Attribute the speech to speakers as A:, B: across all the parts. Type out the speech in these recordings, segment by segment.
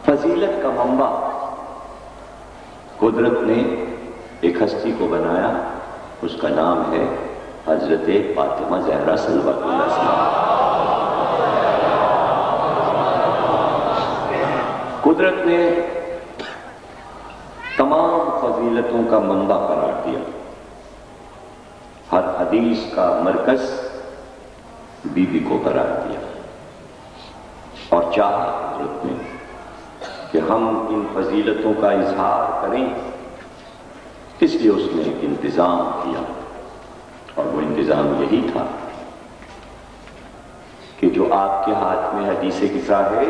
A: فضیلت کا منبع قدرت نے ایک ہستی کو بنایا، اس کا نام ہے حضرت فاطمہ زہرا صلوات اللہ علیہا۔ قدرت نے تمام فضیلتوں کا منبع قرار دیا، ہر حدیث کا مرکز بی بی کو قرار دیا، اور چاہا قدرت نے کہ ہم ان فضیلتوں کا اظہار کریں، اس لیے اس نے ایک انتظام کیا، اور وہ انتظام یہی تھا کہ جو آپ کے ہاتھ میں حدیث قصہ ہے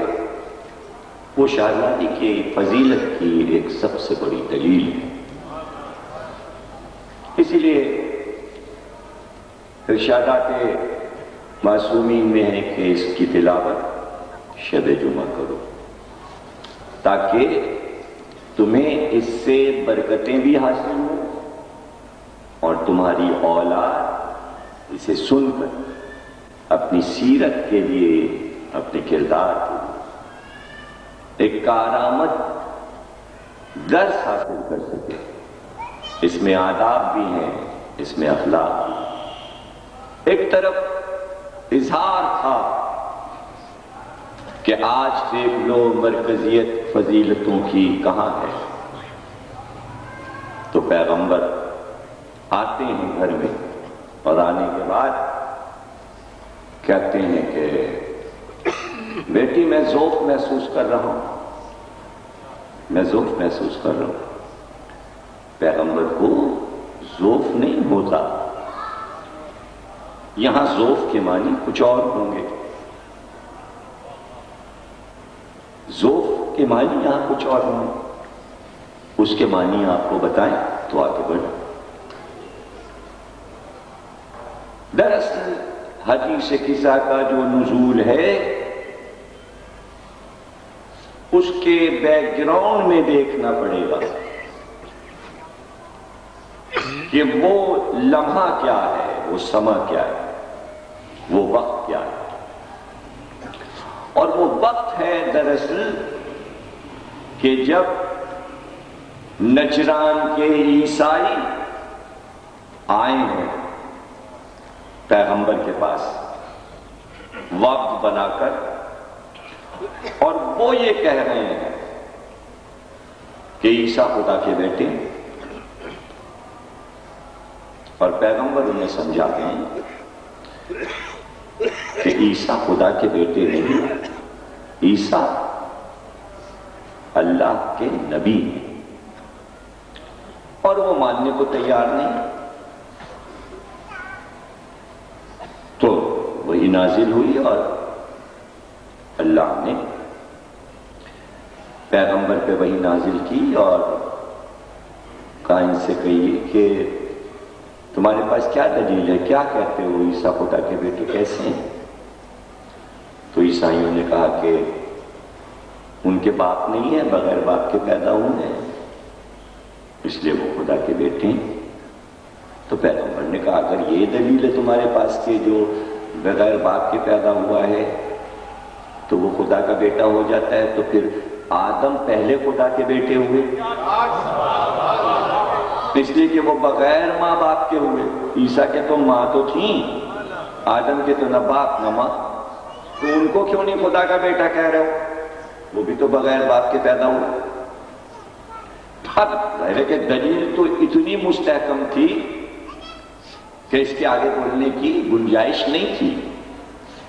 A: وہ شاہزادی کی فضیلت کی ایک سب سے بڑی دلیل ہے۔ اسی لیے ارشادات معصومین میں ہے کہ اس کی تلاوت شب جمعہ کرو، تاکہ تمہیں اس سے برکتیں بھی حاصل ہوں اور تمہاری اولاد اسے سن کر اپنی سیرت کے لیے، اپنے کردار کے لیے ایک کارآمد درس حاصل کر سکے۔ اس میں آداب بھی ہیں، اس میں اخلاق بھی۔ ایک طرف اظہار تھا کہ آج دیکھ لو مرکزیت فضیلتوں کی کہاں ہے، تو پیغمبر آتے ہیں گھر میں، اور آنے کے بعد کہتے ہیں کہ بیٹی میں ذوق محسوس کر رہا ہوں، میں ذوق محسوس کر رہا ہوں۔ پیغمبر کو ذوق نہیں ہوتا، یہاں ذوق کے معنی کچھ اور ہوں گے، ذوق کے معنی یہاں کچھ اور ہوں گے، اس کے معنی آپ کو بتائیں تو آگے بڑھیں۔ دراصل حدیث قصہ کا جو نزول ہے اس کے بیک گراؤنڈ میں دیکھنا پڑے گا کہ وہ لمحہ کیا ہے، وہ سما کیا ہے، وہ وقت کیا ہے۔ اور وہ وقت ہے دراصل کہ جب نجران کے عیسائی آئے ہیں پیغمبر کے پاس وقت بنا کر، اور وہ یہ کہہ رہے ہیں کہ عیسیٰ خدا کے بیٹے ہیں، اور پیغمبر انہیں سمجھا گئے کہ عیسیٰ خدا کے بیٹے نہیں، عیسیٰ اللہ کے نبی ہیں، اور وہ ماننے کو تیار نہیں۔ تو وہی نازل ہوئی، اور اللہ نے پیغمبر پہ وہی نازل کی اور کہا ان سے کہیے کہ تمہارے پاس کیا دلیل ہے، کیا کہتے ہو عیسیٰ خدا کے بیٹے کیسے ہیں؟ تو عیسائیوں نے کہا کہ ان کے باپ نہیں ہیں، بغیر باپ کے پیدا ہوئے ہیں، اس لیے وہ خدا کے بیٹے ہیں۔ تو پیغمبر نے کہا اگر یہ دلیل ہے تمہارے پاس کہ جو بغیر باپ کے پیدا ہوا ہے تو وہ خدا کا بیٹا ہو جاتا ہے، تو پھر آدم پہلے خدا کے بیٹے ہوئے، اس لیے کہ وہ بغیر ماں باپ کے ہوئے۔ عیسیٰ کے تو ماں تو تھیں، آدم کے تو نہ باپ نہ ماں، تو ان کو کیوں نہیں خدا کا بیٹا کہہ رہے ہو؟ وہ بھی تو بغیر باپ کے پیدا ہوئے۔ اب ظاہر ہے کہ دلیل تو اتنی مستحکم تھی کہ اس کے آگے بولنے کی گنجائش نہیں تھی،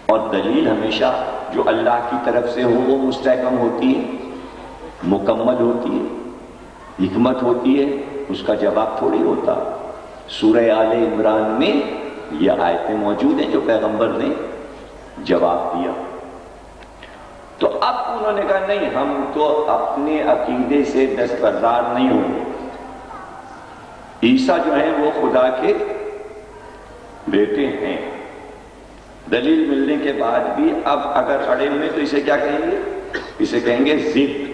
A: اور دلیل ہمیشہ جو اللہ کی طرف سے ہو وہ مستحکم ہوتی ہے، مکمل ہوتی ہے، حکمت ہوتی ہے، اس کا جواب تھوڑی ہوتا۔ سورہ آل عمران میں یہ آیتیں موجود ہیں جو پیغمبر نے جواب دیا۔ تو اب انہوں نے کہا نہیں، ہم تو اپنے عقیدے سے دستبردار نہیں ہوں گے، عیسیٰ جو ہیں وہ خدا کے بیٹے ہیں۔ دلیل ملنے کے بعد بھی اب اگر اڑے ہوئے تو اسے کیا کہیں گے؟ اسے کہیں گے ضد۔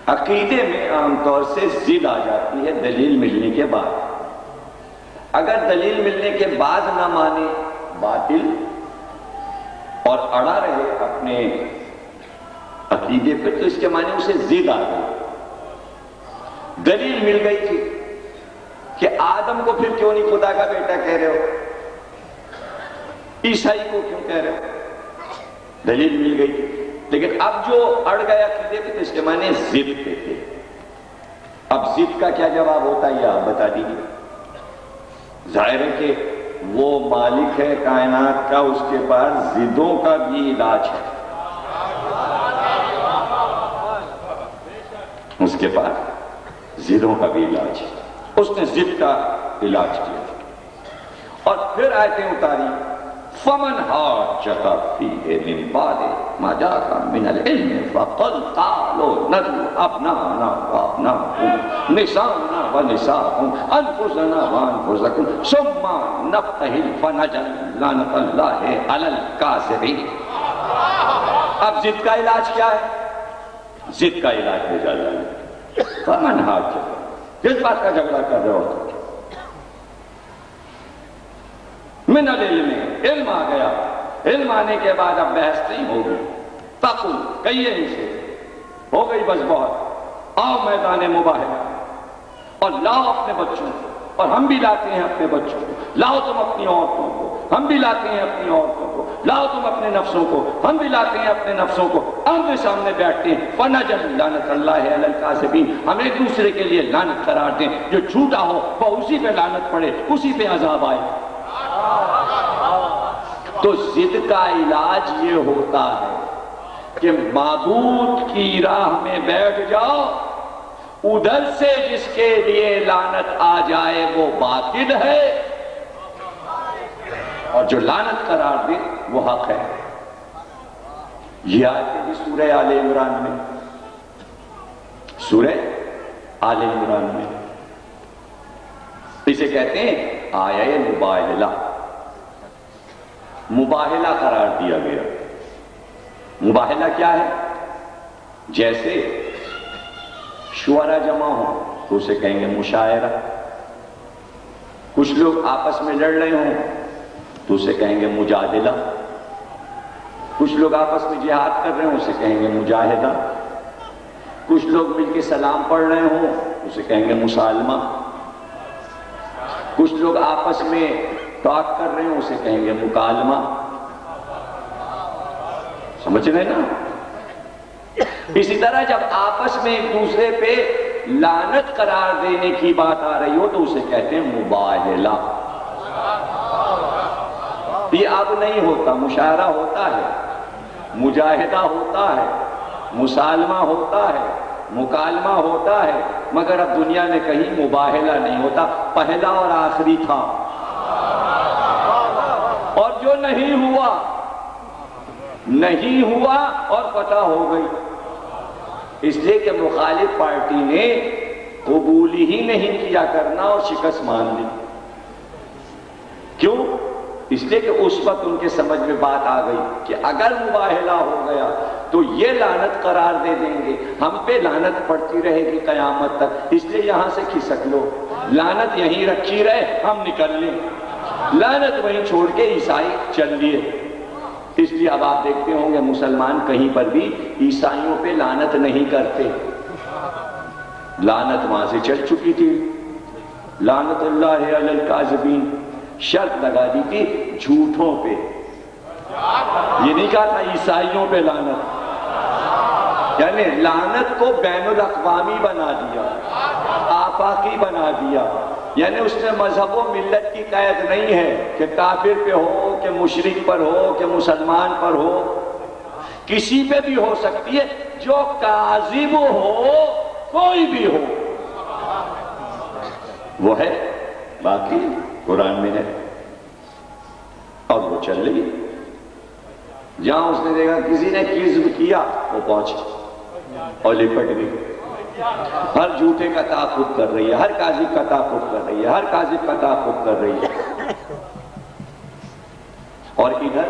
A: عقیدے میں عام طور سے ضد آ جاتی ہے دلیل ملنے کے بعد۔ اگر دلیل ملنے کے بعد نہ مانے باطل اور اڑا رہے اپنے عقیدے پہ، تو اس کے معنی اسے ضد آ گئی، دلیل مل گئی تھی کہ آدم کو پھر کیوں نہیں خدا کا بیٹا کہہ رہے ہو، عیسائی کو کیوں کہہ رہے ہو، دلیل مل گئی تھی۔ لیکن اب جو اڑ گیا عقیدے پہ تو اس کے معنی ضد پہ تھے۔ اب ضد کا کیا جواب ہوتا ہے یہ آپ بتا دیجیے۔ ظاہر ہے کہ وہ مالک ہے کائنات کا، اس کے پاس ضدوں کا بھی علاج ہے، اس کے پاس ضدوں کا بھی علاج ہے، اس نے ضد کا علاج کیا اور پھر آیتیں اتاری فمن حاجک فیہ من بعد ما جاءک من العلم فقل تعالوا ندعو ابناءنا وابناءکم نساءنا ونساءکم انفسنا وانفسکم ثم نبتہل فنجعل لعنۃ اللہ علی الکاذبین۔ اب ضد کا علاج کیا ہے؟ ضد کا علاج بھیجا جائے۔ فمن حاجک، کس بات کا جھگڑا کر رہے ہو؟ من العلم، علم آ گیا، علم آنے کے بعد اب بحث نہیں ہوگی، تقل کہیے ان سے، ہو گئی بس بہت، آؤ میدان مباحثہ اور لاؤ اپنے بچوں کو، اور ہم بھی لاتے ہیں اپنے بچوں کو، لاؤ تم اپنی عورتوں کو، ہم بھی لاتے ہیں اپنی عورتوں کو، لاؤ تم اپنے نفسوں کو، ہم بھی لاتے ہیں اپنے نفسوں کو، آمنے سامنے بیٹھتے ہیں، فنجعل لعنۃ اللہ علی الکاذبین، ہم ایک دوسرے کے لیے لعنت قرار دیں، جو جھوٹا ہو وہ اسی پہ لعنت پڑے، اسی پہ عذاب آئے۔ تو ضد کا علاج یہ ہوتا ہے کہ معبود کی راہ میں بیٹھ جاؤ، ادھر سے جس کے لیے لعنت آ جائے وہ باطل ہے، اور جو لعنت قرار دے وہ حق ہے۔ یہ آیت ہے سورہ آل عمران میں، سورہ آل عمران میں اسے کہتے ہیں آیہ مباہلہ، مباہلہ قرار دیا گیا۔ مباہلہ کیا ہے؟ جیسے شعراء جمع ہوں تو اسے کہیں گے مشاعرہ، کچھ لوگ آپس میں لڑ رہے ہوں تو اسے کہیں گے مجادلہ، کچھ لوگ آپس میں جہاد کر رہے ہوں اسے کہیں گے مجاہدہ، کچھ لوگ مل کے سلام پڑھ رہے ہوں اسے کہیں گے مسالمہ، کچھ لوگ آپس میں ٹاک کر رہے ہیں اسے کہیں گے مکالمہ۔ سمجھ رہے نا؟ اسی طرح جب آپس میں ایک دوسرے پہ لعنت قرار دینے کی بات آ رہی ہو تو اسے کہتے ہیں مباہلہ۔ یہ اب نہیں ہوتا، مشاعرہ ہوتا ہے، مجاہدہ ہوتا ہے، مسالمہ ہوتا ہے، مکالمہ ہوتا ہے، مگر اب دنیا میں کہیں مباہلہ نہیں ہوتا، پہلا اور آخری تھا، اور جو نہیں ہوا نہیں ہوا اور فتح ہو گئی، اس لیے کہ مخالف پارٹی نے قبول ہی نہیں کیا کرنا اور شکست مان لی۔ کیوں؟ اس لیے کہ اس وقت ان کے سمجھ میں بات آ گئی کہ اگر مباہلہ ہو گیا تو یہ لعنت قرار دے دیں گے، ہم پہ لعنت پڑتی رہے گی قیامت تک، اس لیے یہاں سے کھسک لو، لعنت یہیں رکھی رہے، ہم نکل لیں، لعنت وہیں چھوڑ کے عیسائی چل لیے۔ اس لیے اب آپ دیکھتے ہوں گے مسلمان کہیں پر بھی عیسائیوں پہ لعنت نہیں کرتے، لعنت وہاں سے چل چکی تھی، لعنت اللہ علی الکاذبین، شرط لگا دی تھی جھوٹوں پہ، یہ نہیں کہا تھا عیسائیوں پہ لعنت، یعنی لعنت کو بین الاقوامی بنا دیا، آفاقی بنا دیا، یعنی اس میں مذہب و ملت کی قید نہیں ہے کہ کافر پہ ہو کہ مشرک پر ہو کہ مسلمان پر ہو، کسی پہ بھی ہو سکتی ہے، جو کاذب ہو کوئی بھی ہو وہ ہے، باقی قرآن میں ہے اور وہ چل رہی، جہاں اس نے دیکھا کسی نے کذب کیا وہ پہنچ اور لپٹ گئی، ہر جھوٹے کا تعاقب کر رہی ہے، ہر کاذب کا تعاقب کر رہی ہے، ہر کاذب کا تعاقب کر رہی ہے، اور ادھر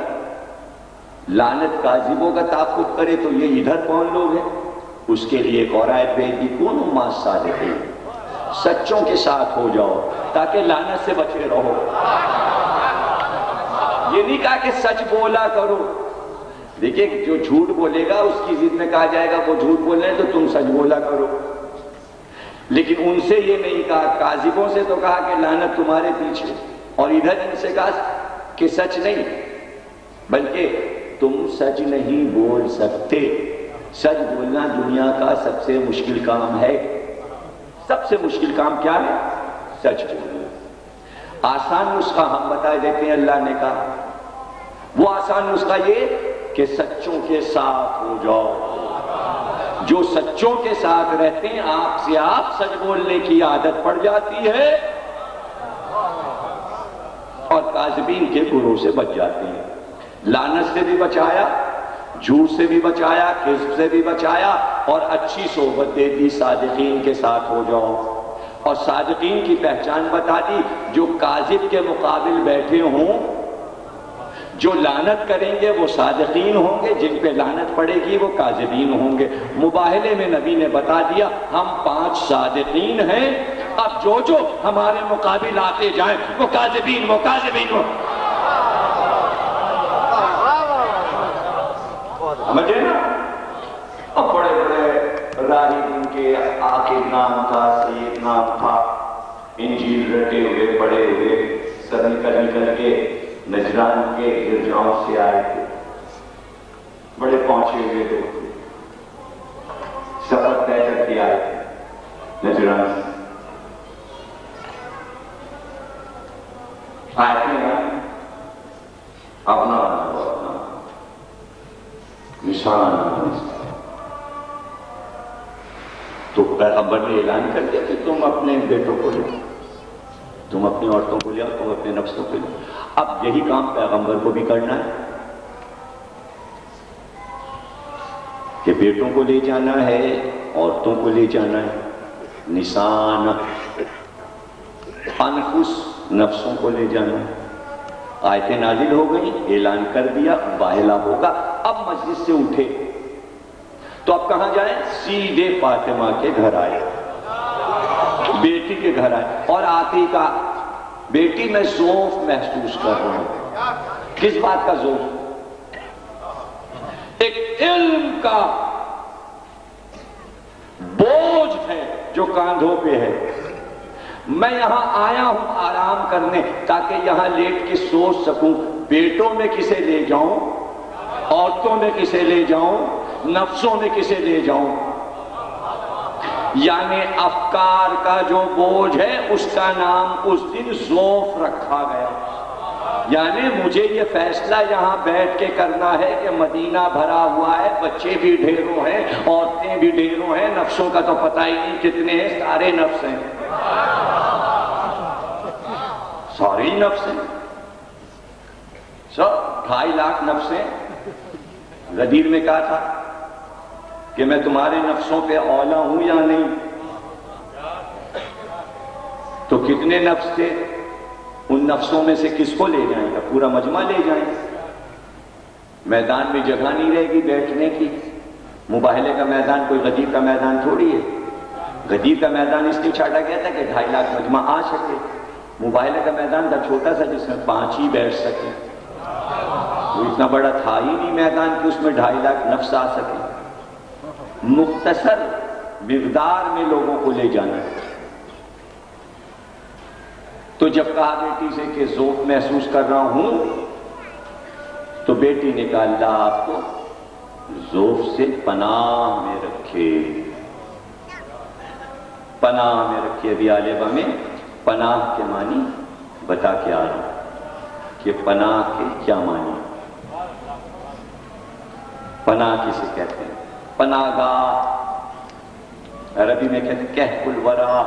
A: لعنت کاذبوں کا تعاقب کرے تو یہ ادھر کون لوگ ہیں؟ اس کے لیے ایک اور آیت بھیج دی، کونوا مع الصادقین، سچوں کے ساتھ ہو جاؤ تاکہ لعنت سے بچے رہو۔ یہ نہیں کہا کہ سچ بولا کرو، دیکھیے جو جھوٹ بولے گا اس کی ضد میں کہا جائے گا وہ جھوٹ بول رہے ہیں تو تم سچ بولا کرو، لیکن ان سے یہ نہیں کہا، کاذبوں سے تو کہا کہ لعنت تمہارے پیچھے، اور ادھر ان سے کہا کہ سچ نہیں، بلکہ تم سچ نہیں بول سکتے۔ سچ بولنا دنیا کا سب سے مشکل کام ہے۔ سب سے مشکل کام کیا ہے؟ سچ بولنا۔ آسان نسخہ ہم بتا دیتے ہیں، اللہ نے کہا وہ آسان نسخہ یہ کہ سچوں کے ساتھ ہو جاؤ۔ جو سچوں کے ساتھ رہتے ہیں آپ سے آپ سچ بولنے کی عادت پڑ جاتی ہے اور کاذبین کے گروہ سے بچ جاتے ہیں۔ لعنت سے بھی بچایا، جھوٹ سے بھی بچایا، کذب سے بھی بچایا، اور اچھی صحبت دے دی، صادقین کے ساتھ ہو جاؤ، اور صادقین کی پہچان بتا دی، جو کاذب کے مقابل بیٹھے ہوں، جو لعنت کریں گے وہ صادقین ہوں گے، جن پہ لعنت پڑے گی وہ کاذبین ہوں گے۔ مباہلے میں نبی نے بتا دیا ہم 5 صادقین ہیں، اب جو ہمارے مقابل آتے جائیں وہ کاذبین، وہ کاذبین، وہ سمجھے نا؟ اب بڑے بڑے راہب ان کے عاقب نام تھا، سید نام تھا، انجیل رٹے ہوئے پڑے ہوئے، سب نکل کے نجران کے گرجاؤں سے آئے تھے، بڑے پہنچے ہوئے تھے، سفر طے کر کے آئے تھے نجران سے، آئے تھے نا اپنا نشان، تو پیغمبر نے اعلان کر دیا کہ تم اپنے بیٹوں کو لے، تم اپنی عورتوں کو لے آؤ، تم اپنے نفسوں کو لے۔ اب یہی کام پیغمبر کو بھی کرنا ہے کہ بیٹوں کو لے جانا ہے، عورتوں کو لے جانا ہے، نسان انفس نفسوں کو لے جانا ہے۔ آیتیں نازل ہو گئی، اعلان کر دیا، باہلا ہوگا۔ اب مسجد سے اٹھے تو اب کہاں جائیں؟ سیدھے فاطمہ کے گھر آئے، بیٹی کے گھر آئے، اور آتی کا بیٹی میں ذوف محسوس کر رہا ہوں۔ کس بات کا ذوف؟ ایک علم کا بوجھ ہے جو کاندھوں پہ ہے۔ میں یہاں آیا ہوں آرام کرنے تاکہ یہاں لیٹ کے سوچ سکوں، بیٹوں میں کسے لے جاؤں، عورتوں میں کسے لے جاؤں، نفسوں میں کسے لے جاؤں۔ یعنی افکار کا جو بوجھ ہے اس کا نام اس دن ذوف رکھا گیا۔ یعنی مجھے یہ فیصلہ یہاں بیٹھ کے کرنا ہے کہ مدینہ بھرا ہوا ہے، بچے بھی ڈھیروں ہیں، عورتیں بھی ڈھیروں ہیں، نفسوں کا تو پتہ ہی نہیں کتنے ہیں، سارے نفس ہیں، سارے نفس ہیں، سب 2.5 لاکھ نفس ہیں۔ غدیر میں کہا تھا کہ میں تمہارے نفسوں پہ اولا ہوں یا نہیں، تو کتنے نفس تھے؟ ان نفسوں میں سے کس کو لے جائیں گا؟ پورا مجمع لے جائیں، میدان میں جگہ نہیں رہے گی بیٹھنے کی۔ مباہلے کا میدان کوئی غدیر کا میدان تھوڑی ہے، غدیر کا میدان اس لیے چھاٹا گیا تھا کہ 2.5 لاکھ مجمع آ سکے، مباہلے کا میدان تھا چھوٹا سا جس میں 5 ہی بیٹھ سکے، وہ اتنا بڑا تھا ہی نہیں میدان کہ اس میں 2.5 لاکھ نفس آ سکے۔ مختصر مقدار میں لوگوں کو لے جانا ہے۔ تو جب کہا بیٹی سے کہ ذوق محسوس کر رہا ہوں، تو بیٹی نے کہا اللہ آپ کو ذوق سے پناہ میں رکھے، پناہ میں رکھے۔ ابھی عالبہ میں پناہ کے معنی بتا کے آ رہا ہوں کہ پناہ کے کیا معنی۔ پناہ کسے کہتے ہیں؟ پناہ گاہ عربی میں کہتے ہیں کہف الورا،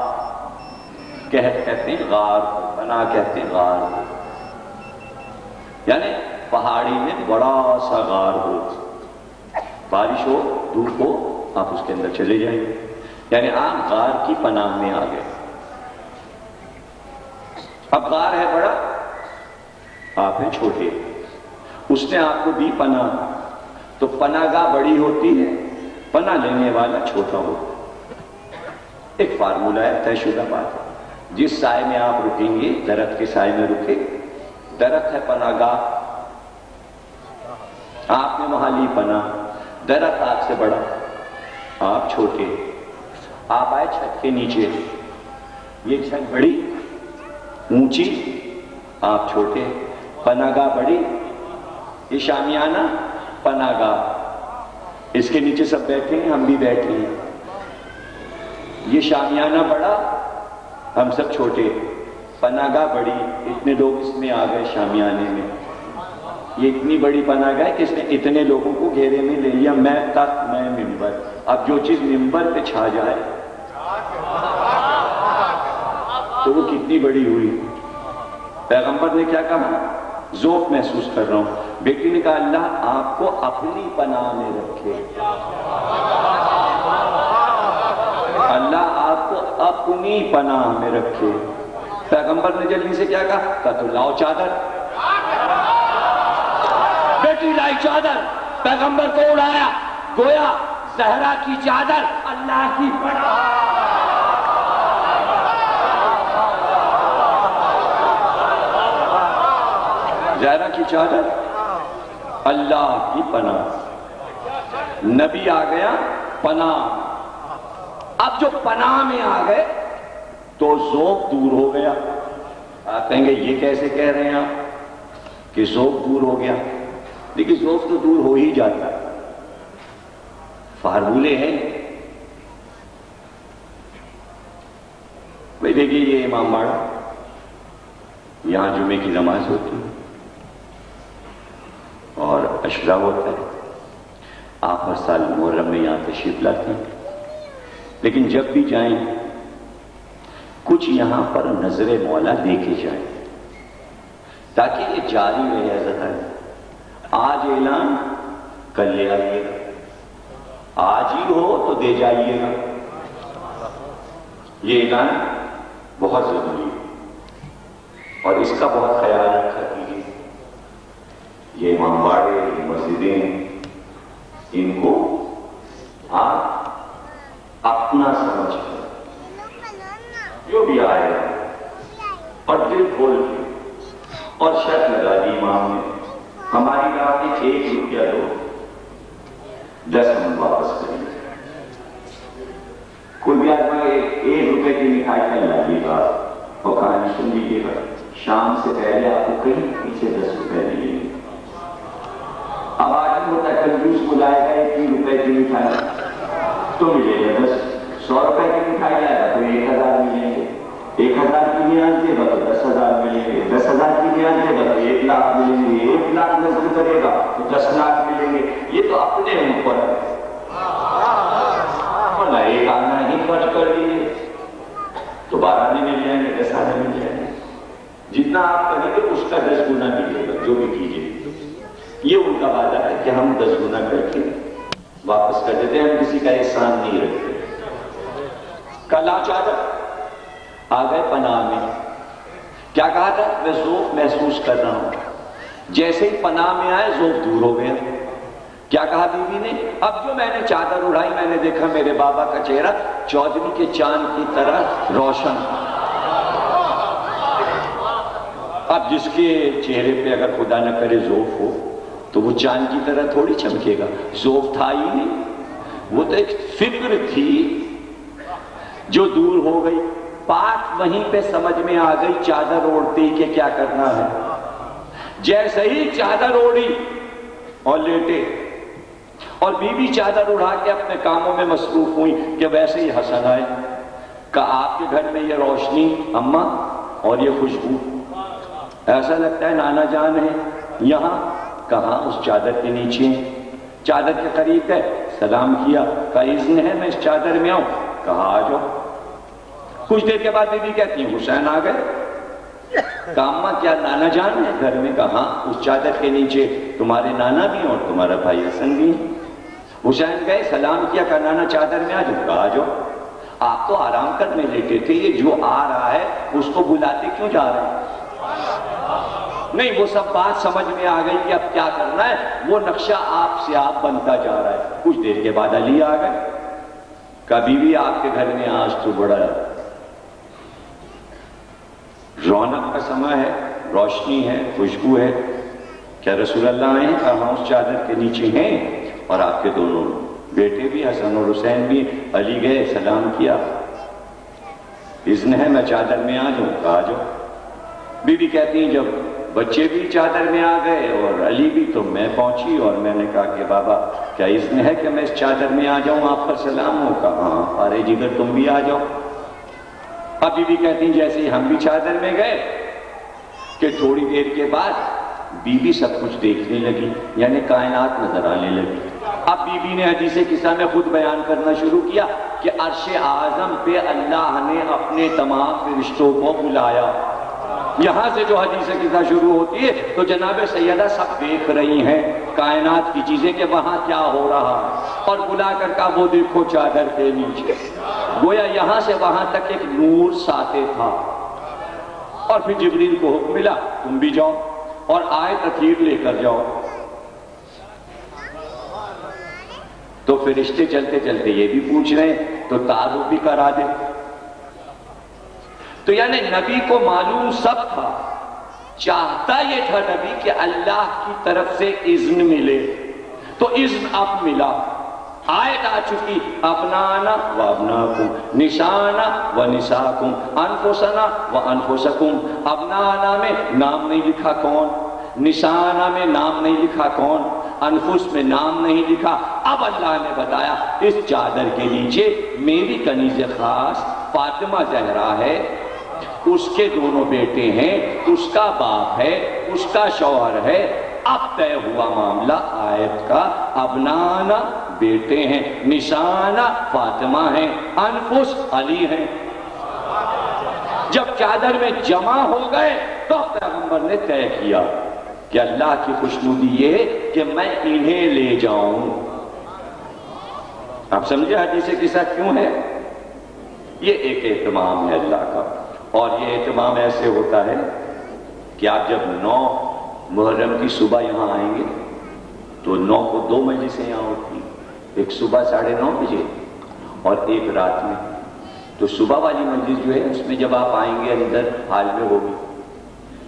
A: کہف کہتے ہیں غار کو، پناہ کہتے ہیں غار کو، یعنی پہاڑی میں بڑا سا غار ہو، بارش ہو، دھوپ ہو، آپ اس کے اندر چلے جائیں، یعنی آپ غار کی پناہ میں آ گئے۔ اب غار ہے بڑا، آپ ہیں چھوٹے، اس نے آپ کو دی پناہ، تو پناہ گاہ بڑی ہوتی ہے، پناہ لینے والا چھوٹا ہو۔ ایک فارمولہ ہے، طے شدہ بات ہے، جس سائے میں آپ رکیں گے، درخت کے سائے میں رکے، درخت ہے پناہ گاہ، آپ نے وہاں لی پناہ، درخت آپ سے بڑا، آپ چھوٹے، آپ آئے چھت کے نیچے، یہ چھت بڑی اونچی، آپ چھوٹے، پناہ گاہ بڑی، یہ شامیانہ پناہ گاہ، اس کے نیچے سب بیٹھے ہیں، ہم بھی بیٹھے ہیں، یہ شامیانہ بڑا، ہم سب چھوٹے، پناہ گاہ بڑی، اتنے لوگ اس میں آ گئے شامیانے میں، یہ اتنی بڑی پناہ گاہ کہ اس نے اتنے لوگوں کو گھیرے میں لے لیا، میں تخت میں منبر، اب جو چیز منبر پہ چھا جائے تو وہ کتنی بڑی ہوئی۔ پیغمبر نے کیا کہا؟ ذوق محسوس کر رہا ہوں۔ بیٹی نے کہا اللہ آپ کو اپنی پناہ میں رکھے، اللہ آپ کو اپنی پناہ میں رکھے۔ پیغمبر نے جلدی سے کیا کہا تو لاؤ چادر، بیٹی لائی چادر، پیغمبر کو اڑایا، گویا زہرا کی چادر اللہ کی پناہ، زہرا کی چادر اللہ کی پناہ، نبی آ گیا پناہ۔ اب جو پناہ میں آ گئے تو ذوق دور ہو گیا۔ آپ کہیں گے یہ کیسے کہہ رہے ہیں آپ کہ ذوق دور ہو گیا؟ لیکن ذوق تو دور ہو ہی جاتا ہے، فارمولے ہیں۔ بھائی دیکھیے یہ امام باڑہ، یہاں جمعے کی نماز ہوتی ہے اور عشرہ ہوتا ہے، آپ ہر سال محرم میں یہاں تشریف لاتے ہیں، لیکن جب بھی جائیں کچھ یہاں پر نظر مولا دے کے جائیں تاکہ یہ جاری رہے حضرت۔ آج اعلان کل لے آئیے گا، آج ہی ہو تو دے جائیے گا، یہ اعلان بہت ضروری ہے اور اس کا بہت خیال رکھا کیجیے۔ یہ امام باڑے، یہ مسجدیں، ان کو آپ اپنا سمجھ کر جو بھی آئے اور دل کھول کے اور شرط لگا دی امام نے، ہماری رات میں 1 روپیہ دو، 10 ہم واپس کریں گے۔ کوئی بھی آدمی 1 روپے کی مٹھائی کر لائیے گا اور کہانی سن لیجیے گا، شام سے پہلے آپ کو کہیں پیچھے 10 روپے ملیں گے۔ اب آدمی ہوتا ہے کنجوس کو لائے گا 1 روپے کی مٹھائی تو ملے گا 10، 100 روپے کی مٹھائی لائے گا تو 1000 ملیں گے، 1000 کی نیاز دے گا تو 10,000 ملیں گے، 10,000 کی نیاز دے گا تو 1 لاکھ ملیں گے، 1 لاکھ نظر کرے گا تو 10 لاکھ ملیں گے۔ یہ تو اپنے اوپر ہے، ورنہ ایک آنا ہی خرچ کر دیجیے تو 12 نہیں مل جائیں گے، 10 آنے مل جائیں گے۔ جتنا آپ کریں گے اس کا 10 گنا ملے گا، جو بھی کیجیے۔ یہ ان کا وعدہ ہے کہ ہم 10 گنا کر کے واپس کر دیتے ہیں، ہم کسی کا احسان نہیں رکھتے۔ کلا چادر آ گئے پناہ میں، کیا کہا تھا؟ میں ذوق محسوس کر رہا ہوں۔ جیسے ہی پناہ میں آئے ذوق دور ہو گیا۔ کیا کہا بیوی نے؟ اب جو میں نے چادر اڑائی میں نے دیکھا میرے بابا کا چہرہ چودھری کے چاند کی طرح روشن۔ اب جس کے چہرے پہ اگر خدا نہ کرے ذوق ہو تو وہ چاند کی طرح تھوڑی چمکے گا، ذوق تھا ہی نہیں، وہ تو ایک فکر تھی جو دور ہو گئی۔ بات وہیں پہ سمجھ میں آ گئی چادر اوڑھتے ہی کہ کیا کرنا ہے۔ جیسے ہی چادر اوڑھی اور لیٹے اور بیوی چادر اڑا کے اپنے کاموں میں مصروف ہوئی کہ ویسے ہی حسن آئے، کہا آپ کے گھر میں یہ روشنی اماں اور یہ خوشبو، ایسا لگتا ہے نانا جان ہے یہاں؟ کہاں؟ اس چادر کے نیچے، چادر کے قریب ہے، سلام کیا، کہا اذن ہے میں اس چادر میں آؤں؟ کہا آ جاؤ۔ کچھ دیر کے بعد بیوی کہتی ہیں حسین آ گئے۔ کہا اماں کیا نانا جان ہے گھر میں؟ کہا اس چادر کے نیچے تمہارے نانا بھی ہیں اور تمہارا بھائی حسن بھی ہیں۔ حسین گئے، سلام کیا، کہا نانا چادر میں آ جاؤ؟ کہا آ جاؤ۔ آپ تو آرام کرنے لیٹے تھے، یہ جو آ رہا ہے اس کو بلاتے کیوں جا رہے ہیں؟ نہیں، وہ سب بات سمجھ میں آ گئی کہ اب کیا کرنا ہے، وہ نقشہ آپ سے آپ بنتا جا رہا ہے۔ کچھ دیر کے بعد علی آ گئے، کہا بیوی آپ کے گھر میں آج تو بڑا رونق کا سماں ہے، روشنی ہے، خوشبو ہے، کیا رسول اللہ ہیں؟ کہاں اس چادر کے نیچے ہیں، اور آپ کے دونوں بیٹے بھی حسن اور حسین بھی. علی گئے، سلام کیا، اذن ہے میں چادر میں آ جاؤں؟ کہا آ جاؤ. بی بی کہتی ہیں جب بچے بھی چادر میں آ گئے اور علی بھی، تو میں پہنچی اور میں نے کہا کہ بابا کیا اذن ہے کہ میں اس چادر میں آ جاؤں، آپ پر سلام ہو؟ کہا ہاں. ارے جگر تم بھی آ جاؤ. اب بی بی کہتی ہیں جیسے ہی ہم بھی چادر میں گئے کہ تھوڑی دیر کے بعد بی بی سب کچھ دیکھنے لگی، یعنی کائنات نظر آنے لگی. اب بی بی نے حدیث قصہ میں خود بیان کرنا شروع کیا کہ عرش اعظم پہ اللہ نے اپنے تمام فرشتوں کو بلایا. یہاں سے جو حدیث قصہ شروع ہوتی ہے تو جناب سیدہ سب دیکھ رہی ہیں کائنات کی چیزیں کہ وہاں کیا ہو رہا، اور بلا کر کہا وہ دیکھو چادر کے نیچے. گویا یہاں سے وہاں تک ایک نور ساطع تھا. اور پھر جبریل کو حکم ملا تم بھی جاؤ اور آیت اخیر لے کر جاؤ. تو فرشتے چلتے چلتے یہ بھی پوچھ رہے ہیں تو تعارف بھی کرا دے. تو یعنی نبی کو معلوم سب تھا، چاہتا یہ تھا نبی کہ اللہ کی طرف سے اذن ملے. تو اذن اب ملا، آیت آ چکی ابنانا و ابناکم، نسانا و نساکم، انفسنا و انفسکم. ابنانا میں نام نہیں لکھا کون، نسانا میں نام نہیں لکھا کون، انفس میں نام نہیں لکھا. اب اللہ نے بتایا اس چادر کے نیچے میری کنیز خاص فاطمہ زہرا ہے، اس کے دونوں بیٹے ہیں، اس کا باپ ہے، اس کا شوہر ہے. اب طے ہوا معاملہ آیت کا، ابنانا بیٹے ہیں، نشانہ فاطمہ ہیں، انفس علی ہیں. جب چادر میں جمع ہو گئے تو پیغمبر نے طے کیا کہ اللہ کی خوشنودی یہ ہے کہ میں انہیں لے جاؤں. آپ سمجھے حدیث قصہ کیوں ہے؟ یہ ایک اہتمام ہے اللہ کا. اور یہ اہتمام ایسے ہوتا ہے کہ آپ جب 9 محرم کی صبح یہاں آئیں گے تو 9 کو 2 مجلسیں یہاں ہوتی ہیں، ایک صبح 9:30 بجے اور ایک رات میں. تو صبح والی مجلس جو ہے اس میں جب آپ آئیں گے اندر حال میں ہوگی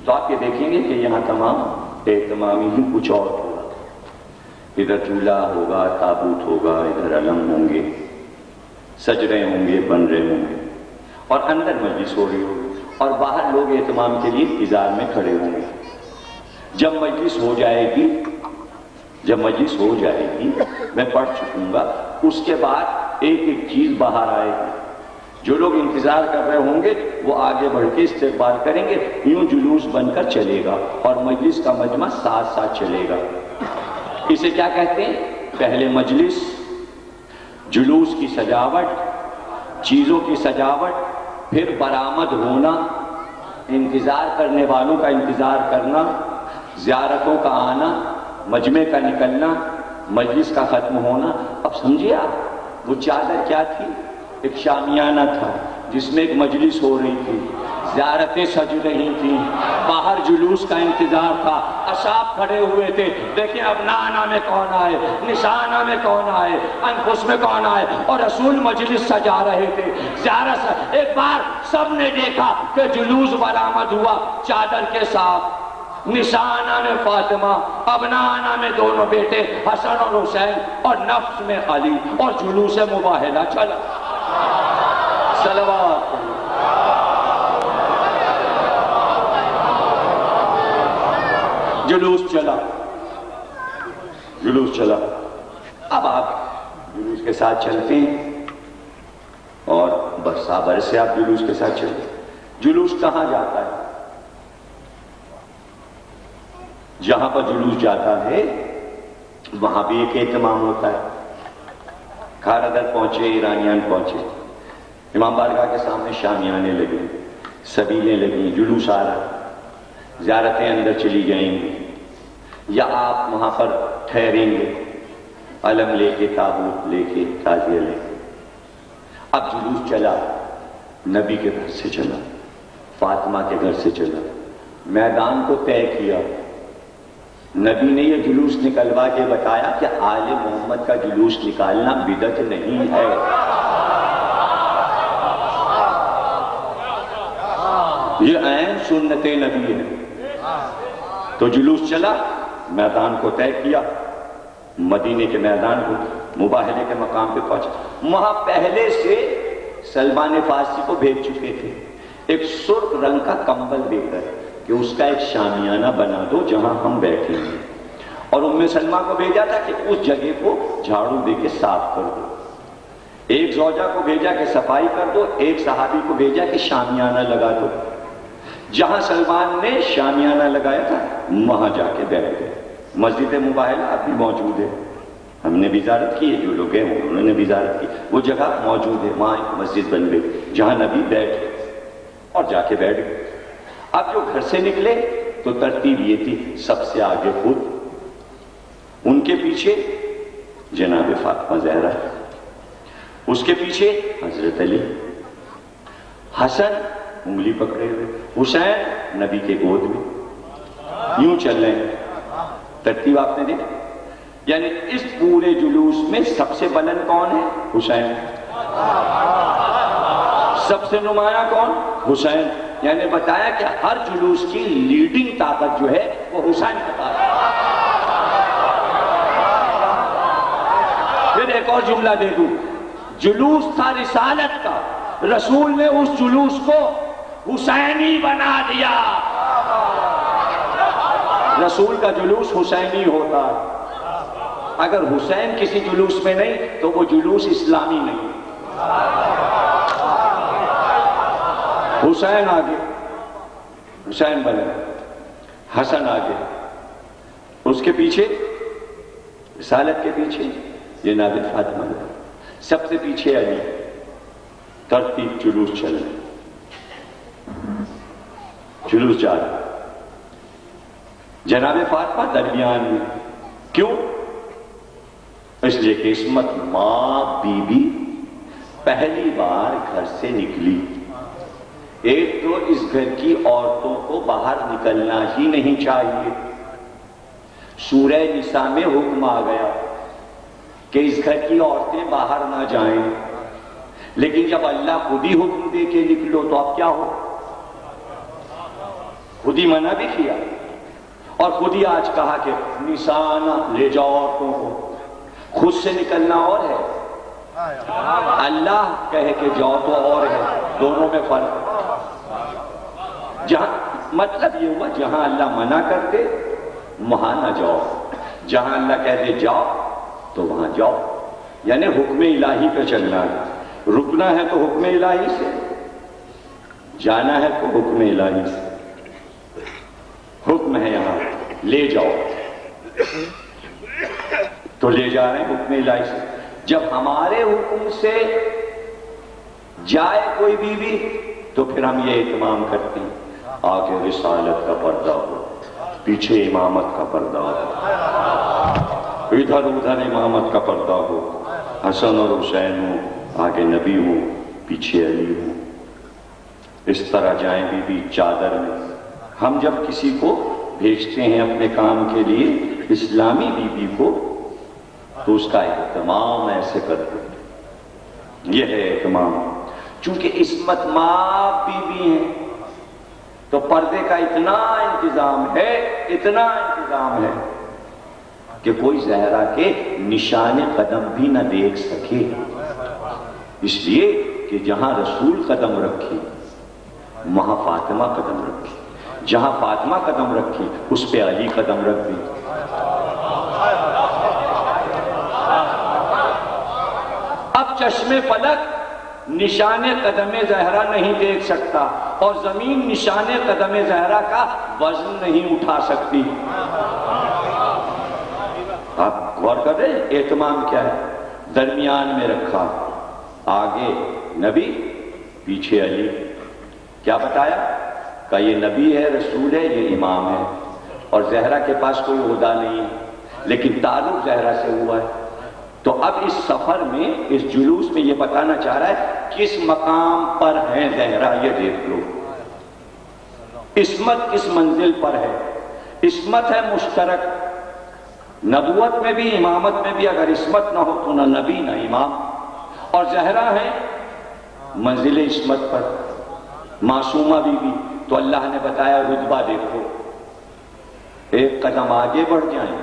A: تو آپ یہ دیکھیں گے کہ یہاں تمام اہتمامی ہی کچھ اور ہوگا. ادھر چولہا ہوگا، تابوت ہوگا، ادھر علم ہوں گے، سج رہے ہوں گے، بن رہے ہوں گے، اور اندر مجلس ہو رہی ہوگی، اور باہر لوگ اہتمام کے لیے انتظار میں کھڑے ہوں گے. جب مجلس ہو جائے گی میں پڑھ چکوں گا، اس کے بعد ایک ایک چیز باہر آئے گی. جو لوگ انتظار کر رہے ہوں گے وہ آگے بڑھ کے استقبال کریں گے، یوں جلوس بن کر چلے گا اور مجلس کا مجمع ساتھ ساتھ چلے گا. اسے کیا کہتے ہیں؟ پہلے مجلس، جلوس کی سجاوٹ، چیزوں کی سجاوٹ، پھر برآمد ہونا، انتظار کرنے والوں کا انتظار کرنا، زیارتوں کا آنا، مجمع کا نکلنا، مجلس کا ختم ہونا. اب سمجھے آپ وہ چادر کیا تھی؟ ایک شامیانہ تھا جس میں ایک مجلس ہو رہی تھی، زیارتیں سج رہی تھیں، باہر جلوس کا انتظار تھا، اصحاب کھڑے ہوئے تھے. دیکھیں ابنانا میں کون آئے، نشانہ میں کون آئے، انفس میں کون آئے، اور رسول مجلس سجا رہے تھے، زیارت. ایک بار سب نے دیکھا کہ جلوس برآمد ہوا چادر کے ساتھ. نشانہ میں فاطمہ، ابنانا میں دونوں بیٹے حسن اور حسین، اور نفس میں علی، اور جلوس مباہلہ چلا. صلوات جلوس چلا. اب آپ جلوس کے ساتھ چلتے ہیں اور برسابر سے آپ جلوس کے ساتھ چلتے. جلوس کہاں جاتا ہے؟ جہاں پر جلوس جاتا ہے وہاں بھی ایک اہتمام ہوتا ہے. کھارادر پہنچے، ایرانیان پہنچے، امام بارگاہ کے سامنے شامیانے لگے، سبیلیں لگیں، جلوس آ رہا، زیارتیں اندر چلی جائیں گی، یا آپ وہاں پر ٹھہریں گے، علم لے کے، تابوت لے کے، تعزیہ لے کے. اب جلوس چلا، نبی کے گھر سے چلا، فاطمہ کے گھر سے چلا، میدان کو طے کیا. نبی نے یہ جلوس نکلوا کے بتایا کہ آل محمد کا جلوس نکالنا بدعت نہیں ہے. یہ عین سنت نبی ہے. تو جلوس چلا، میدان کو طے کیا، مدینے کے میدان کو، مباہلے کے مقام پہ پہنچا۔ وہاں پہلے سے سلمان فارسی کو بھیج چکے تھے ایک سرخ رنگ کا کمبل دے کر کہ اس کا ایک شامیانہ بنا دو جہاں ہم بیٹھیں گے، اور ام سلمہ کو بھیجا تھا کہ اس جگہ کو جھاڑو دے کے صاف کر دو۔ ایک زوجہ کو بھیجا کہ صفائی کر دو، ایک صحابی کو بھیجا کہ شامیانہ لگا دو۔ جہاں سلمان نے شامیانہ لگایا تھا وہاں جا کے بیٹھ گئے۔ مسجد مباہلہ اب بھی موجود ہے، ہم نے بھی زیارت کی ہے، جو لوگ گئے انہوں نے بھی زیارت کی، وہ جگہ موجود ہے، وہاں ایک مسجد بن گئی جہاں نبی بیٹھ گئے اور جا کے بیٹھ گئے۔ اب جو گھر سے نکلے تو ترتیب یہ تھی، سب سے آگے خود، ان کے پیچھے جناب فاطمہ زہرا، اس کے پیچھے حضرت علی، حسن انگلی پکڑے ہوئے، حسین نبی کے گود میں، یوں چل رہے ہیں۔ ترتیب آپ نے دیکھا، یعنی اس پورے جلوس میں سب سے بلند کون ہے؟ حسین۔ سب سے نمایاں کون؟ حسین۔ یعنی بتایا کہ ہر جلوس کی لیڈنگ طاقت جو ہے وہ حسین کا ہے۔ پھر ایک اور جملہ دے دوں، جلوس تھا رسالت کا، رسول نے اس جلوس کو حسینی بنا دیا۔ رسول کا جلوس حسینی ہوتا ہے، اگر حسین کسی جلوس میں نہیں تو وہ جلوس اسلامی نہیں۔ حسین آگے، حسین بنے، حسن آگے، اس کے پیچھے رسالت کے پیچھے جناب فاطمہ، سب سے پیچھے علی۔ ترتیب جلوس چل رہے، جلوس جا رہا، جناب فاطمہ درمیان میں۔ کیوں؟ اس لیے کہ عصمت ماں بی بی پہلی بار گھر سے نکلی۔ ایک تو اس گھر کی عورتوں کو باہر نکلنا ہی نہیں چاہیے، سورہ نساء میں حکم آ گیا کہ اس گھر کی عورتیں باہر نہ جائیں، لیکن جب اللہ خود ہی حکم دے کے نکلو تو اب کیا ہو؟ خود ہی منع بھی کیا اور خود ہی آج کہا کہ نسانا لے جاؤ عورتوں کو۔ خود سے نکلنا اور ہے، اللہ کہے کہ جاؤ تو اور ہے، دونوں میں فرق۔ جہاں مطلب یہ ہوا جہاں اللہ منع کرتے وہاں نہ جاؤ، جہاں اللہ کہہ دے جاؤ تو وہاں جاؤ، یعنی حکم الہی پہ چلنا ہے۔ رکنا ہے تو حکم الہی سے، جانا ہے تو حکم الہی سے۔ حکم ہے یہاں لے جاؤ تو لے جا رہے ہیں حکم الہی سے۔ جب ہمارے حکم سے جائے کوئی بیوی تو پھر ہم یہ اہتمام کرتے ہیں، آگے رسالت کا پردہ ہو، پیچھے امامت کا پردہ ہو، ادھر ادھر امامت کا پردہ ہو، حسن اور حسین ہو، آگے نبی ہو، پیچھے علی ہو، اس طرح جائیں بیوی چادر میں۔ ہم جب کسی کو بھیجتے ہیں اپنے کام کے لیے اسلامی بیوی کو تو اس کا اہتمام ایسے کرتے ہیں، یہ ہے اہتمام۔ چونکہ عصمت ماں بیوی ہیں تو پردے کا اتنا انتظام ہے، اتنا انتظام ہے کہ کوئی زہرا کے نشان قدم بھی نہ دیکھ سکے، اس لیے کہ جہاں رسول قدم رکھی وہاں فاطمہ قدم رکھی، جہاں فاطمہ قدم رکھی اس پہ علی قدم رکھ دی۔ اب چشم فلک نشان قدم زہرا نہیں دیکھ سکتا اور زمین نشان قدم زہرا کا وزن نہیں اٹھا سکتی۔ آپ غور کر رہے ہیں اہتمام کیا ہے؟ درمیان میں رکھا، آگے نبی پیچھے علی۔ کیا بتایا؟ کہ یہ نبی ہے، رسول ہے، یہ امام ہے، اور زہرا کے پاس کوئی عہدہ نہیں ہے، لیکن تعلق زہرا سے ہوا ہے۔ تو اب اس سفر میں، اس جلوس میں یہ بتانا چاہ رہا ہے کس مقام پر ہے زہرا، یہ دیکھ لو۔ عصمت کس منزل پر ہے؟ عصمت ہے مشترک، نبوت میں بھی امامت میں بھی اگر عصمت نہ ہو تو نہ نبی نہ امام، اور زہرا ہے منزل عصمت پر، معصومہ بی بی۔ تو اللہ نے بتایا رتبہ دیکھو، ایک قدم آگے بڑھ جائیں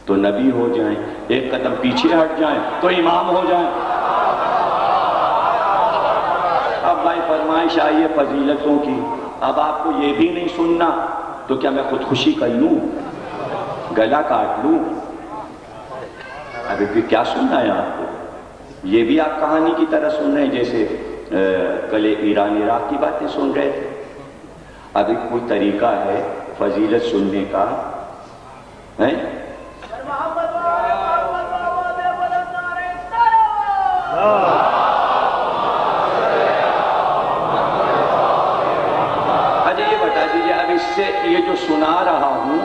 A: تو نبی ہو جائیں، ایک قدم پیچھے ہٹ جائیں تو امام ہو جائیں۔ اب بھائی فرمائش آئی ہے فضیلتوں کی، اب آپ کو یہ بھی نہیں سننا تو کیا میں خودکشی کر لوں، گلا کاٹ لوں؟ ابھی پھر کیا سننا ہے آپ کو؟ یہ بھی آپ کہانی کی طرح سن رہے ہیں جیسے کل ایران عراق کی باتیں سن رہے تھے۔ ابھی کوئی طریقہ ہے فضیلت سننے کا ہے؟ اچھا یہ بتا دیجیے، اب اس سے یہ جو سنا رہا ہوں،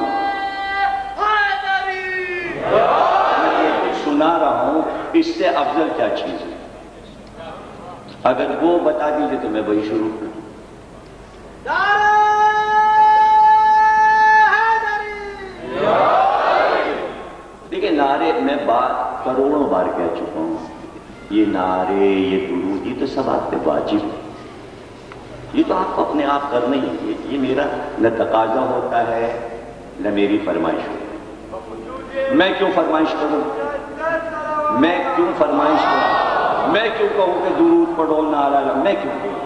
A: اس سے افضل کیا چیز ہے؟ اگر وہ بتا دیجئے تو میں وہی شروع کروں۔ دیکھیں نعرے میں بات کروڑوں بار کہہ چکا ہوں، یہ نعرے، یہ درود، یہ تو سب آپ پہ واجب ہے، یہ تو آپ کو اپنے آپ کرنا ہی ہے، یہ میرا نہ تقاضا ہوتا ہے نہ میری فرمائش ہوتی ہے۔ میں کیوں فرمائش کروں؟ میں کیوں فرمائش کروں؟ میں کیوں کہوں کہ درود پڑھو نعرہ لگاؤ؟ میں کیوں کہوں؟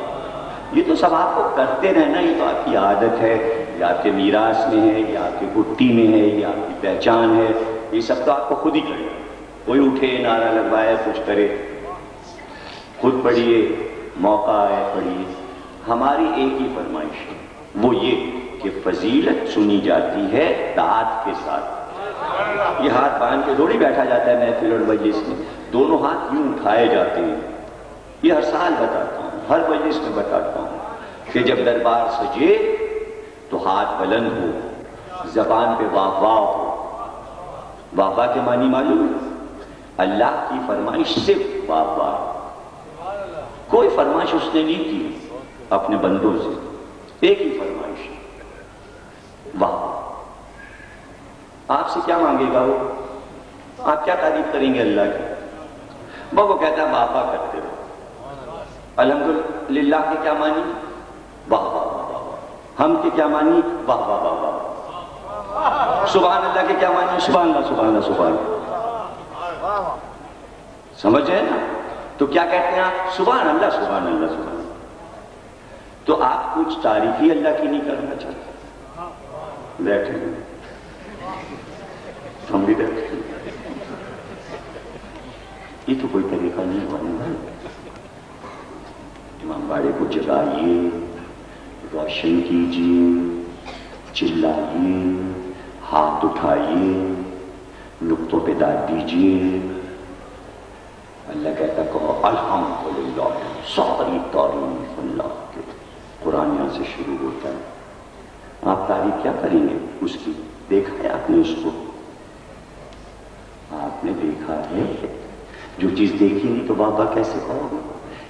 A: یہ تو سب آپ کو کرتے رہنا، یہ تو آپ کی عادت ہے، یہ آپ کے میراث میں ہے، یہ آپ کی گٹی میں ہے، یہ آپ کی پہچان ہے، یہ سب تو آپ کو خود ہی کرے۔ کوئی اٹھے نعرہ لگوائے کچھ کرے، خود پڑھیے، موقع آئے پڑھیے۔ ہماری ایک ہی فرمائش ہے، وہ یہ کہ فضیلت سنی جاتی ہے دعات کے ساتھ۔ یہ ہاتھ باندھ کے تھوڑی بیٹھا جاتا ہے محفل اور مجلس میں، دونوں ہاتھ یوں اٹھائے جاتے ہیں۔ یہ ہر سال بتاتا ہوں، ہر مجلس میں بتاتا ہوں کہ جب دربار سجے تو ہاتھ بلند ہو، زبان پہ واہ واہ ہو۔ واہ واہ کے معنی معلوم ہے؟ اللہ کی فرمائش صرف واہ واہ، کوئی فرمائش اس نے نہیں کی اپنے بندوں سے، ایک ہی فرمائش واہ۔ آپ سے کیا مانگے گا وہ؟ آپ کیا تعریف کریں گے اللہ کی؟ وہ کہتا ہے واہ واہ کرتے ہو۔ الحمدللہ کے کیا معنی؟ واہ واہ واہ واہ۔ ہم کے کیا معنی؟ واہ واہ واہ واہ۔ سبحان اللہ کے کیا معنی؟ سبحان اللہ سبحان اللہ سبحان اللہ۔ سمجھ رہے نا؟ تو کیا کہتے ہیں آپ؟ سبحان اللہ سبحان اللہ سبحان اللہ۔ تو آپ کچھ تعریف ہی اللہ کی نہیں کرنا چاہتے؟ بیٹھے ہم بھی بیٹھے، یہ تو کوئی طریقہ نہیں ہوا۔ امام باڑے کو جگائیے، روشن کیجیے، چلائیے، ہاتھ اٹھائیے، نقطوں پہ داد دیجیے۔ اللہ کہتا کہو الحمدللہ، ساری تعریف اللہ کے۔ قرآن یہاں سے شروع ہوتا ہے۔ آپ تعریف کیا کریں گے اس کی؟ دیکھا ہے آپ نے اس کو؟ آپ نے دیکھا ہے؟ جو چیز دیکھی نہیں تو بابا کیسے کہو گے؟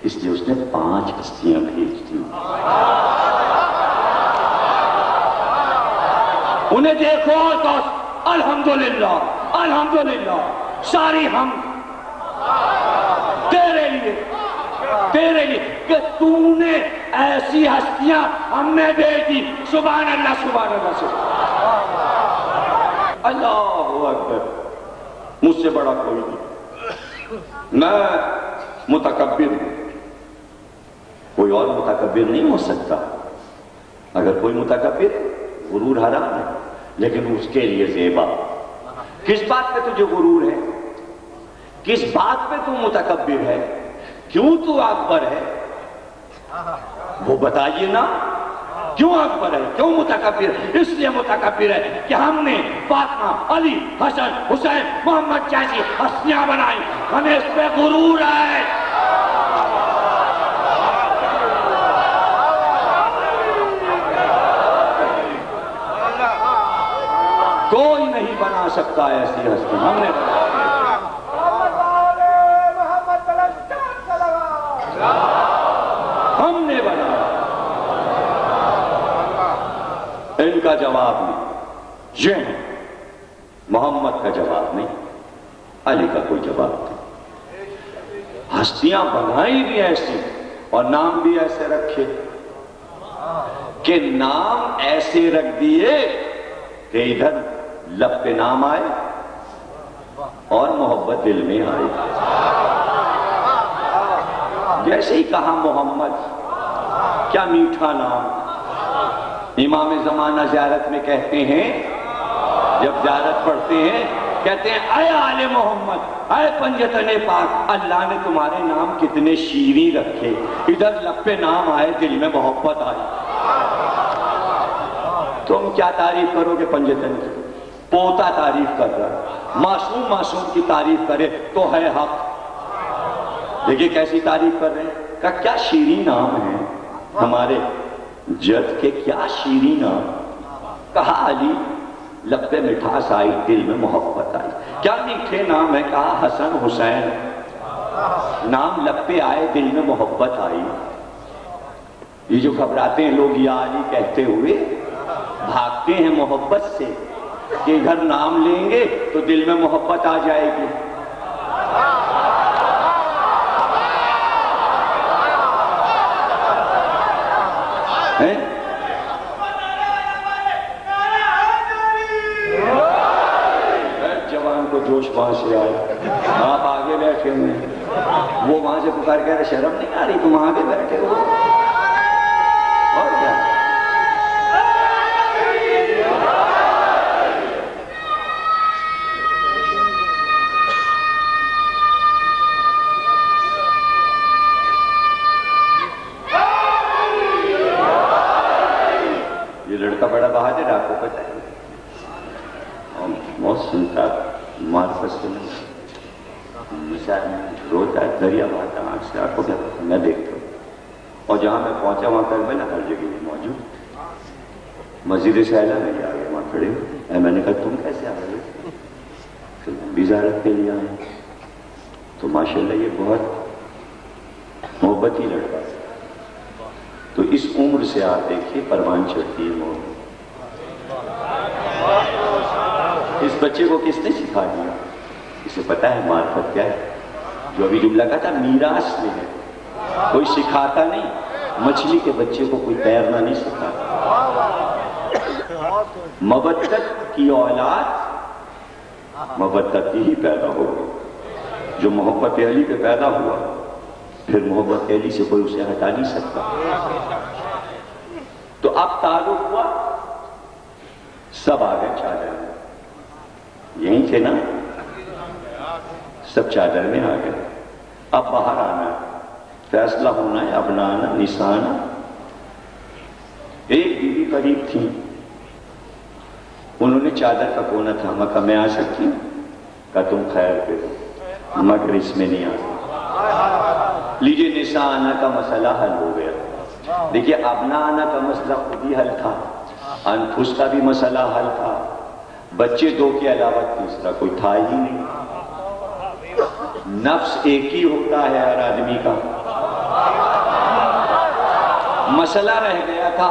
A: اس لیے اس نے 5 ہستیاں بھیج دی۔ انہیں دیکھو تو الحمدللہ الحمدللہ، ساری ہم تیرے لیے، تیرے لیے کہ تو نے ایسی ہستیاں ہم نے بھیج دی۔ سبحان اللہ سبحان اللہ سبحان اللہ اکبر۔ مجھ سے بڑا کوئی نہیں، میں متکبر ہوں، کوئی اور متکبر نہیں ہو سکتا۔ اگر کوئی متکبر غرور حرام ہے، لیکن اس کے لیے زیبا۔ کس بات پہ تجھے غرور ہے؟ کس بات پہ تو متکبر ہے؟ کیوں تو اکبر ہے؟ وہ بتائیے نا، کیوں اکبر ہے، کیوں متکبر ہے؟ اس لیے متکبر ہے کہ ہم نے فاطمہ، علی، حسن، حسین، محمد جیسی ہستیاں بنائی، ہمیں اس پہ غرور ہے۔ کوئی نہیں بنا سکتا ایسی ہستی، ہم نے بنائی۔ ہم نے بنایا۔ ان کا جواب نہیں، یہ ہے محمد کا جواب نہیں، علی کا کوئی جواب نہیں۔ ہستیاں بنائی بھی ایسی اور نام بھی ایسے رکھے کہ نام ایسے رکھ دیے کہ ادھر لب پہ نام آئے اور محبت دل میں آئے. جیسے ہی کہا محمد، کیا میٹھا نام. امام زمانہ زیارت میں کہتے ہیں، جب زیارت پڑھتے ہیں کہتے ہیں اے آل محمد، اے پنجتن پاک، اللہ نے تمہارے نام کتنے شیریں رکھے، ادھر لب پہ نام آئے دل میں محبت آئی. تم کیا تعریف کرو گے پنجتن کی؟ پوتا تعریف کر رہا ہے، معصوم کی تعریف کرے تو ہے حق. دیکھیے کیسی تعریف کر رہے ہیں، کہ کیا شیریں نام ہے ہمارے جد کے، کیا شیریں نام. کہا علی، لب پہ مٹھاس آئی دل میں محبت آئی. کیا میٹھے نام ہے، کہا حسن حسین، نام لب پہ آئے دل میں محبت آئی. یہ جو گھبراتے ہیں لوگ یا علی کہتے ہوئے، بھاگتے ہیں محبت سے کہ ادھر نام لیں گے تو دل میں محبت آ جائے گی. جوان کو جوش وہاں سے آئے، آپ آگے بیٹھے ہوئے ہیں، وہ وہاں سے پکار کہہ رہے شرم نہیں آ رہی تم آگے بیٹھے ہو؟ اور کیا یہ لڑکا بڑا بہادر، آپ کو پتہ ہے، بہت سنتا معرفت سے مثال روتا ہے، دریا بہاتا آنکھ سے، آپ کو کیا پتا، میں دیکھتا ہوں. اور جہاں میں پہنچا وہاں کربلا ہر جگہ میں موجود. مسجد سہلا میں آ گئے، وہاں کھڑے ہوئے. میں نے کہا تم کیسے آ گئے؟ تو بھی زیارت کے لیے آئے. تو ماشاءاللہ یہ بہت محبتی لڑکا ہے. تو اس عمر سے آپ دیکھیے پروان چڑھتی ہے موت. اس بچے کو کس نے سکھا دیا؟ اسے پتا ہے معرفت کیا ہے. جو ابھی جملہ کہا تھا میراث میں ہے، کوئی سکھاتا نہیں. مچھلی کے بچے کو کوئی تیرنا نہیں سکھاتا. مودت کی اولاد مودت ہی پیدا ہوگی. جو محبت علی پہ پیدا ہوا، پھر محبت علی سے کوئی اسے ہٹا نہیں سکتا. تو اب تعلق ہوا، سب آ گئے چادر میں. یہیں تھے نا، سب چادر میں آ گئے. اب باہر آنا ہے، فیصلہ ہونا ہے، اب نہ آنا نسانا. ایک بیوی قریب تھی، انہوں نے چادر کا کونا تھاما، کہا میں آ سکتی ہوں؟ کہا تم خیر پہ ہو، مگر اس میں نہیں آ سکتی. لیجئے نسانا کا مسئلہ حل ہو گیا. دیکھیے ابنا آنا کا مسئلہ خود ہی حل تھا، انفس کا بھی مسئلہ حل تھا، بچے دو کے علاوہ تیسرا کوئی تھا ہی نہیں. نفس ایک ہی ہوتا ہے ہر آدمی کا. مسئلہ رہ گیا تھا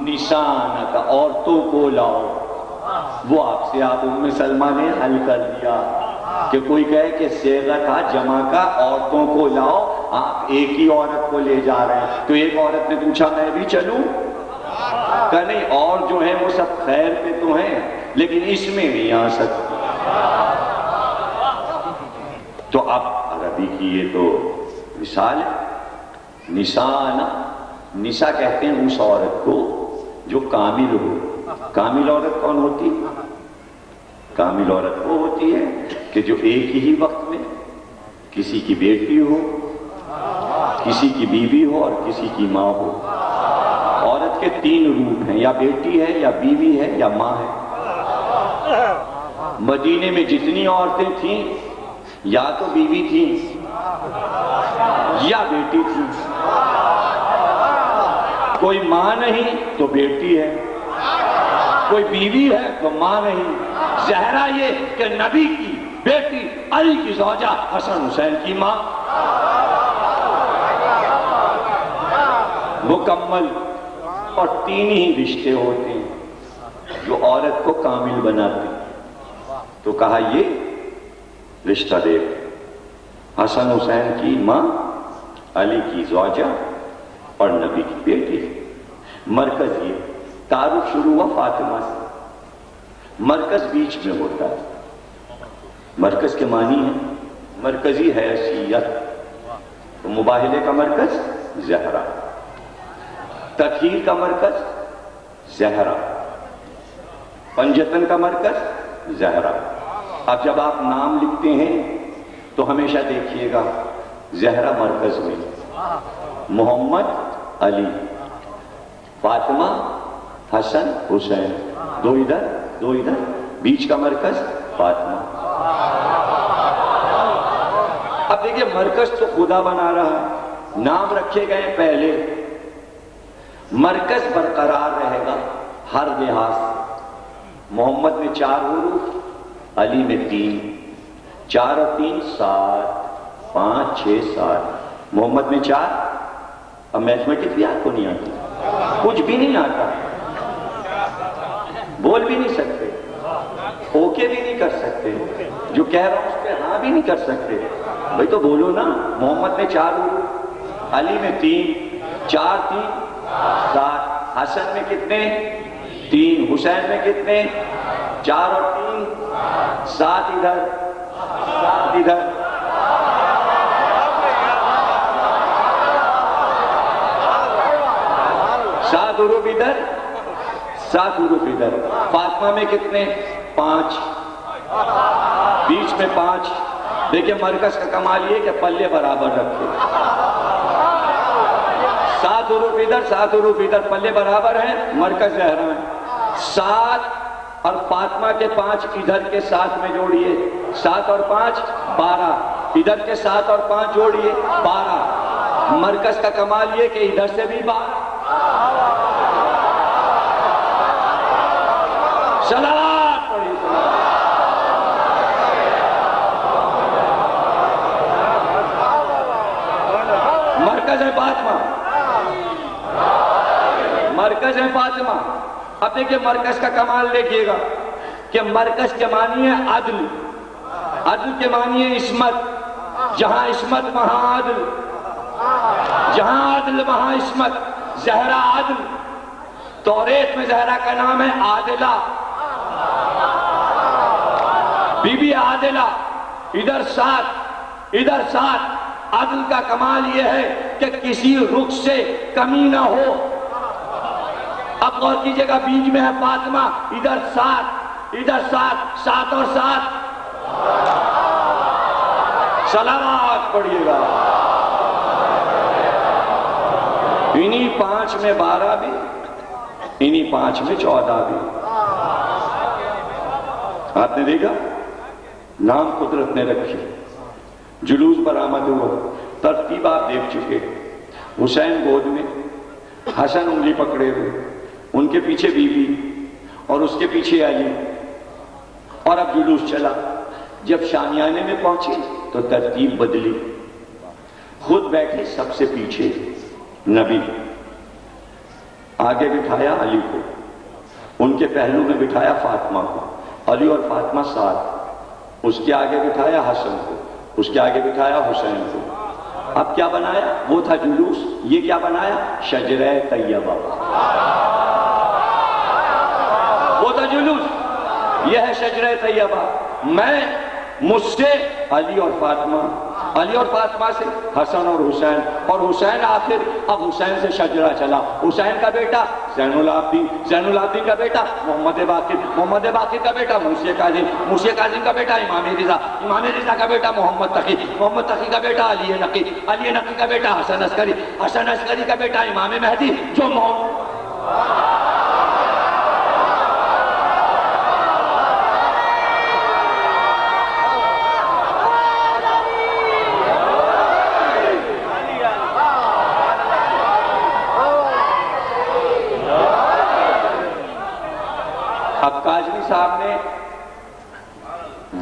A: نسانا کا، عورتوں کو لاؤ. وہ آپ سے آپ ام سلمہ نے حل کر دیا کہ کوئی کہے کہ صیغہ تھا جمع کا، عورتوں کو لاؤ، آپ ایک ہی عورت کو لے جا رہے ہیں. تو ایک عورت نے پوچھا میں بھی چلوں؟ کہ نہیں، اور جو ہیں وہ سب خیر پہ تو ہیں لیکن اس میں نہیں آ سکتی. تو اب عربی کی یہ تو مثال ہے. نسانا، نسا کہتے ہیں اس عورت کو جو کامل ہو. کامل عورت کون ہوتی؟ کامل عورت وہ ہوتی ہے کہ جو ایک ہی وقت میں کسی کی بیٹی ہو، کسی کی بیوی ہو اور کسی کی ماں ہو. عورت کے تین روپ ہیں، یا بیٹی ہے یا بیوی ہے یا ماں ہے. مدینے میں جتنی عورتیں تھیں یا تو بیوی تھیں یا بیٹی تھی. کوئی ماں نہیں تو بیٹی ہے، کوئی بیوی ہے تو ماں نہیں. زہرا یہ کہ نبی کی بیٹی، علی کی زوجہ، حسن حسین کی ماں. مکمل. اور تین ہی رشتے ہوتے ہیں جو عورت کو کامل بناتے ہیں. تو کہا یہ رشتہ دیکھ، حسن حسین کی ماں، علی کی زوجہ اور نبی کی بیٹی. مرکز یہ تعارف شروع ہوا فاطمہ سے. مرکز بیچ میں ہوتا ہے. مرکز کے معنی ہے مرکزی حیثیت. تو مباہلے کا مرکز زہرا، تطہیر کا مرکز زہرا، پنجتن کا مرکز زہرا. اب جب آپ نام لکھتے ہیں تو ہمیشہ دیکھیے گا زہرا مرکز میں، محمد علی، فاطمہ حسن حسین، دو ادھر دو ادھر، بیچ کا مرکز فاطمہ. اب دیکھیے مرکز تو خدا بنا رہا ہے، نام رکھے گئے پہلے، مرکز برقرار رہے گا ہر لحاظ سے. محمد میں 4 حروف، علی میں 3، 4 اور 3 7، 5 6 7. محمد میں 4. اب میتھمیٹکس بھی آپ کو نہیں آتی، کچھ بھی نہیں آتا، بول بھی نہیں سکتے، اوکے بھی نہیں کر سکتے، جو کہہ رہا ہوں اس پہ ہاں بھی نہیں کر سکتے. بھئی تو بولو نا. محمد میں 4 حروف، علی میں 3، 4 3 7. حسن میں کتنے؟ 3. حسین میں کتنے؟ 4 اور 3 7 ادھر 7 ادھر. 7 حروف ادھر 7 حروف ادھر. فاطمہ میں کتنے؟ 5. بیچ میں 5. دیکھیں مرکز کا کمال یہ کہ پلے برابر رکھے. 7 حروف ادھر 7 حروف ادھر، پلے برابر ہیں، مرکز زہرا ہے. 7 اور فاطمہ کے 5 ادھر کے 7 میں جوڑیے، 7 اور 5 12. ادھر کے 7 اور 5 جوڑیے 12. مرکز کا کمال یہ کہ ادھر سے بھی 12. صلوات پڑھیے. مرکز ہے فاطمہ، مرکز ہے فاطمہ. اب دیکھیں مرکز کا کمال دیکھیے گا کہ مرکز کے معنی ہے عدل، عدل کے معنی ہے عصمت. جہاں عصمت وہاں عدل، جہاں عدل وہاں عصمت. زہرا عدل. توریت میں زہرا کا نام ہے عادلہ، بی بی عادلہ. ادھر 7 ادھر 7. عدل کا کمال یہ ہے کہ کسی رخ سے کمی نہ ہو. اب غور کیجئے گا بیچ میں ہے فاطمہ، ادھر 7 ادھر 7. 7 اور 7 صلوات پڑھیے گا. انہی 5 میں 12 بھی، انہی 5 میں 14 بھی. آپ نے دیکھا نام قدرت نے رکھی. جلوس برآمد ہوا، ترتیب آپ دیکھ چکے. حسین گود میں، حسن انگلی پکڑے ہوئے، ان کے پیچھے بی بی اور اس کے پیچھے علی. اور اب جلوس چلا. جب شامیانے میں پہنچے تو ترتیب بدلی. خود بیٹھے سب سے پیچھے نبی، آگے بٹھایا علی کو، ان کے پہلو میں بٹھایا فاطمہ کو. علی اور فاطمہ 7. اس کے آگے بٹھایا حسن کو، اس کے آگے بٹھایا حسین کو. اب کیا بنایا؟ وہ تھا جلوس، یہ کیا بنایا؟ شجرہ طیبہ. وہ تھا جلوس، یہ ہے شجرہ طیبہ. میں مجھ سے علی اور فاطمہ، علی اور فاطمہ سے حسن اور حسین، اور حسین آخر. اب حسین سے شجرہ چلا. حسین کا بیٹا زین العابدین، زین العابدین کا بیٹا محمد باقر، محمد باقر کا بیٹا موسی کاظم، موسی کاظم کا بیٹا امام رضا، امام رضا کا بیٹا محمد تقی، محمد تقی کا بیٹا علی نقی، علی نقی کا بیٹا حسن عسکری، حسن عسکری کا بیٹا امام مہدی. جو اب کاظمی صاحب نے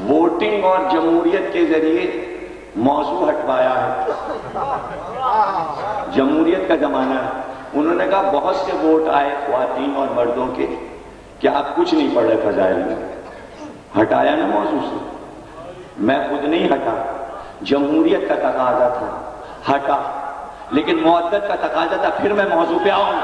A: ووٹنگ اور جمہوریت کے ذریعے موضوع ہٹوایا ہے. جمہوریت کا زمانہ ہے. انہوں نے کہا بہت سے ووٹ آئے خواتین اور مردوں کے، کیا آپ کچھ نہیں پڑھ رہے فضائل میں؟ ہٹایا نا موضوع سے. میں خود نہیں ہٹا، جمہوریت کا تقاضا تھا، ہٹا. لیکن معدت کا تقاضا تھا، پھر میں موضوع پہ آؤں.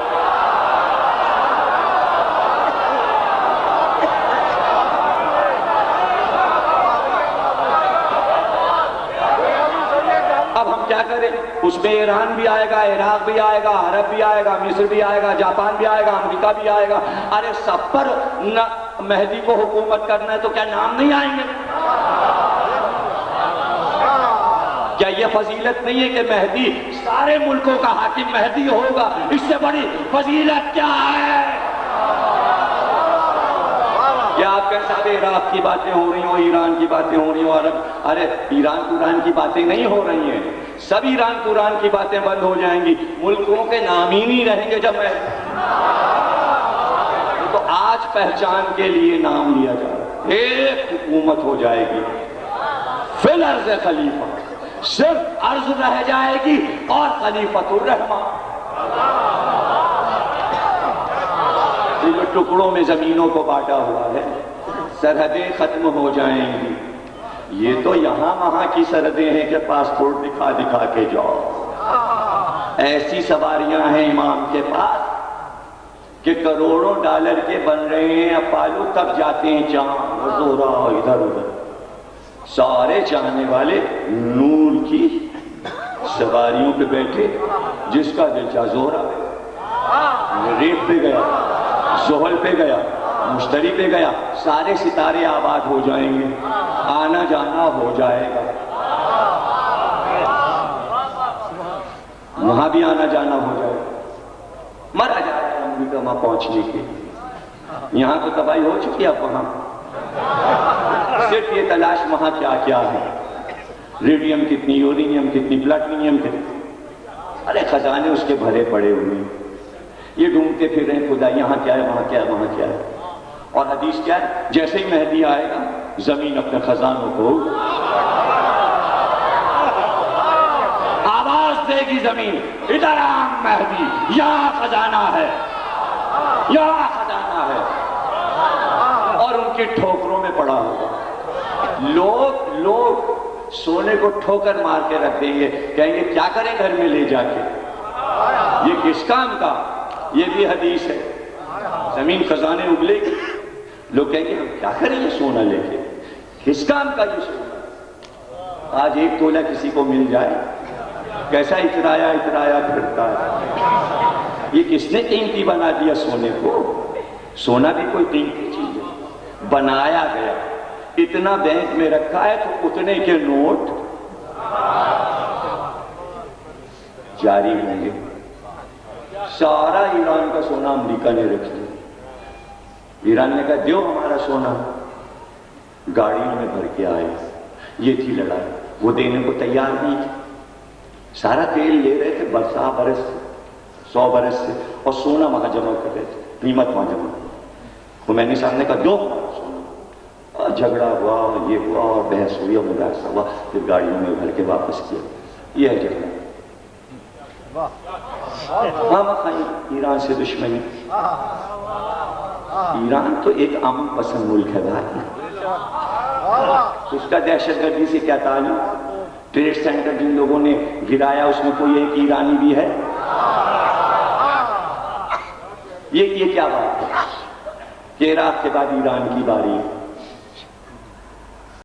A: اس میں ایران بھی آئے گا، عراق بھی آئے گا، عرب بھی آئے گا، مصر بھی آئے گا، جاپان بھی آئے گا، امریکہ بھی آئے گا. ارے سب پر مہدی کو حکومت کرنا ہے تو کیا نام نہیں آئیں گے؟ کیا یہ فضیلت نہیں ہے کہ مہدی سارے ملکوں کا حاکم مہدی ہوگا؟ اس سے بڑی فضیلت کیا ہے؟ کیا آپ کہہ سکتے عراق کی باتیں ہو رہی ہوں، ایران کی باتیں ہو رہی ہوں، عرب؟ ارے ایران کی باتیں نہیں ہو رہی ہیں، سب ایران کی باتیں بند ہو جائیں گی، ملکوں کے نام ہی نہیں رہیں گے. جب میں تو آج پہچان کے لیے نام لیا جا رہا ہے، ایک حکومت ہو جائے گی فی الارض خلیفہ، صرف عرض رہ جائے گی اور خلیفۃ الرحمن. ٹکڑوں میں زمینوں کو بانٹا ہوا ہے، سرحدیں ختم ہو جائیں گی. یہ تو یہاں وہاں کی سرحدیں ہیں کہ پاسپورٹ دکھا دکھا کے جاؤ. ایسی سواریاں ہیں امام کے پاس کہ کروڑوں ڈالر کے بن رہے ہیں، اپالو تک جاتے ہیں چاند، زورا ادھر ادھر. سارے چاہنے والے نور کی سواریوں پہ بیٹھے، جس کا دل چاہ زورا ریت پہ گیا، زحل پہ گیا، مشتری پہ گیا، سارے ستارے آباد ہو جائیں گے، آنا جانا ہو جائے گا. وہاں بھی آنا جانا ہو جائے گا. مرا جائے گا امریکہ وہاں پہنچنے کے. یہاں تو تباہی ہو چکی ہے. اب وہاں صرف یہ تلاش وہاں کیا کیا ہے، ریڈیم کتنی، یورینیم کتنی، پلاٹینیم کتنی. ارے خزانے اس کے بھرے پڑے ہوئے ہیں. یہ ڈھونڈتے پھر رہے خدا یہاں کیا ہے، وہاں کیا ہے، وہاں کیا ہے. اور حدیث کیا ہے؟ جیسے ہی مہدی آئے گا زمین اپنے خزانوں کو آواز دے گی، زمین ادھر آ مہدی، یہاں خزانہ ہے، یہاں خزانہ ہے. اور ان کی ٹھوکروں میں پڑا ہوگا. لوگ سونے کو ٹھوکر مار کے رکھ دیں گے، کہیں گے کیا کریں گھر میں لے جا کے، یہ کس کام کا؟ یہ بھی حدیث ہے. زمین خزانے اگلے گی، لوگ کہیں گے ہم کیا کریں یہ سونا لے کے، کس کام کا یہ سونا؟ آج ایک تولہ کسی کو مل جائے، کیسا اترایا پھرتا ہے. یہ کس نے قیمتی بنا دیا سونے کو؟ سونا بھی کوئی قیمتی چیز ہے، بنایا گیا. اتنا بینک میں رکھا ہے تو اتنے کے نوٹ جاری ہوں گے. سارا ایران کا سونا امریکہ نے رکھ لیا. ایران نے کہا دیو ہمارا سونا، گاڑیوں میں بھر کے آئے. یہ تھی لڑائی. وہ دینے کو تیار نہیں تھی. سارا تیل لے رہے تھے 100 برس سے، 100 برس سے، اور سونا وہاں جمع کر رہے تھے، قیمت وہاں جمع. خمینی صاحب نے کہا دو ہمارا سونا. اور جھگڑا ہوا، یہ ہوا، اور بحث ہوئی، اور مباحثہ ہوا، پھر گاڑیوں میں بھر کے واپس کیا. یہ ہے جھگڑا. ایران سے دشمنی. ایران تو ایک امن پسند ملک ہے بھائی. اس کا دہشت گردی سے کیا تعلق؟ ٹریڈ سینٹر جن لوگوں نے گرایا اس میں کوئی ایک ایرانی بھی ہے؟ یہ کیا بات ہے کہ عراق کے بعد ایران کی باری ہے؟